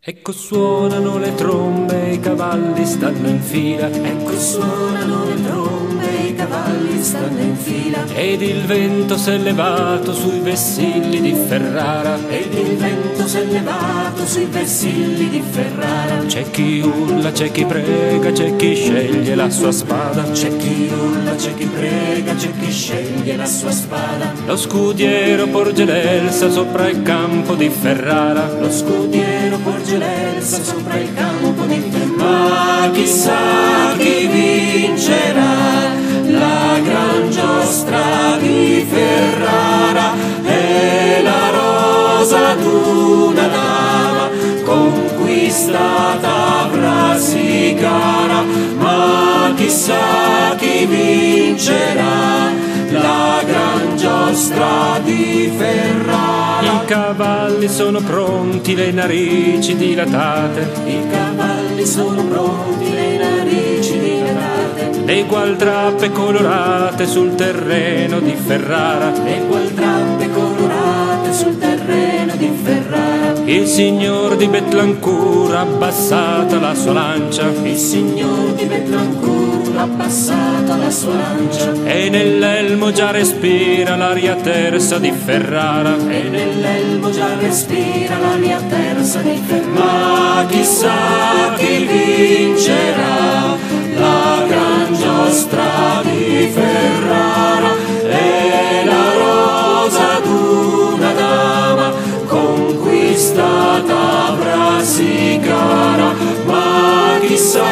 Ecco suonano le trombe, i cavalli stanno in fila. Ecco suonano le trombe, i cavalli stanno in fila. Ed il vento s'è levato sui vessilli di Ferrara. Ed il vento s'è levato sui vessilli di Ferrara. C'è chi urla, c'è chi prega, c'è chi sceglie la sua spada. C'è chi urla, c'è chi prega, c'è chi sceglie la sua spada. Lo scudiero porge l'elsa sopra il campo di Ferrara. Lo scudiero porge l'elsa sopra il campo di Ferrara. Ma chissà chi vincerà la gran giostra di Ferrara. È la rosa d'una dama conquistata avrà sì cara. Ma chissà chi vincerà la gran giostra di Ferrara. I cavalli sono pronti, le narici dilatate. I cavalli sono pronti, le narici dilatate. Le gualdrappe colorate sul terreno di Ferrara. Le gualdrappe colorate sul terreno di Ferrara. Il signor di Betlancourt ha abbassata la sua lancia. Il signor di Betlancourt ha abbassata la sua lancia. E nell'elmo già respira l'aria tersa di Ferrara. E nell'elmo già respira l'aria tersa di Ferrara. Ma chissà chi vincerà la gran giostra di Ferrara. È la rosa d'una dama conquistata avrà sì cara. Ma chissà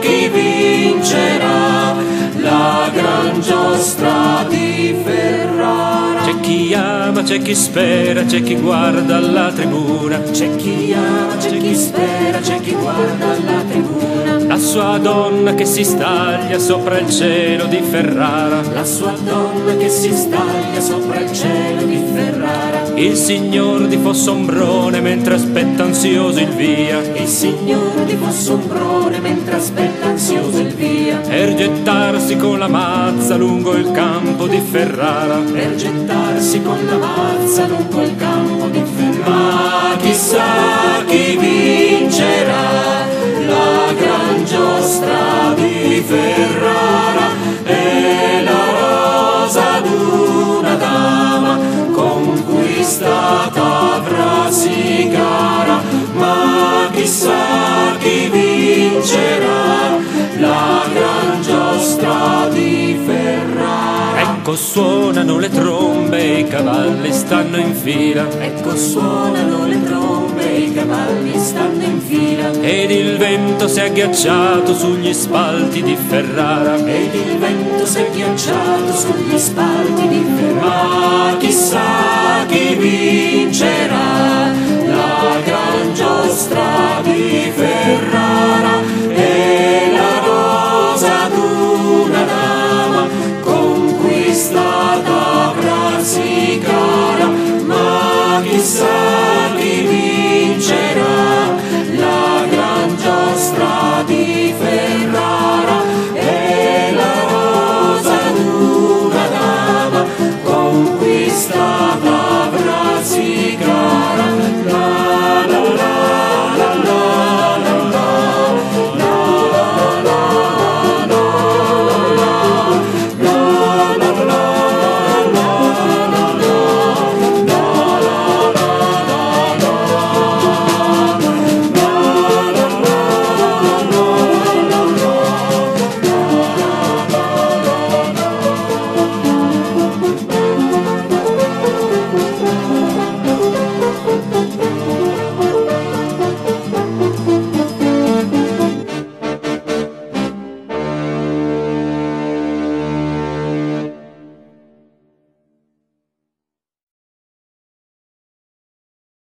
chi vincerà la gran giostra di Ferrara. C'è chi ama, c'è chi spera, c'è chi guarda alla tribuna. C'è chi ama, c'è chi spera, c'è chi guarda alla tribuna. La sua donna che si staglia sopra il cielo di Ferrara. La sua donna che si staglia sopra il cielo di Ferrara. Il signor di Fossombrone mentre aspetta ansioso il via. Il signor di Fossombrone mentre aspetta ansioso il via. Per gettarsi con la mazza lungo il campo di Ferrara. Per gettarsi con la mazza lungo il campo di Ferrara. Ma chissà chi vincerà la gran giostra di Ferrara. È la rosa d'una dama conquistata avrà sì cara. Ma chissà chi vincerà la gran giostra di Ferrara. Ecco suonano le trombe, i cavalli stanno in fila. Ecco suonano le trombe, i cavalli stanno in fila. Ed il vento si è ghiacciato sugli spalti di Ferrara. Ed il vento si è ghiacciato sugli spalti di Ferrara. Ma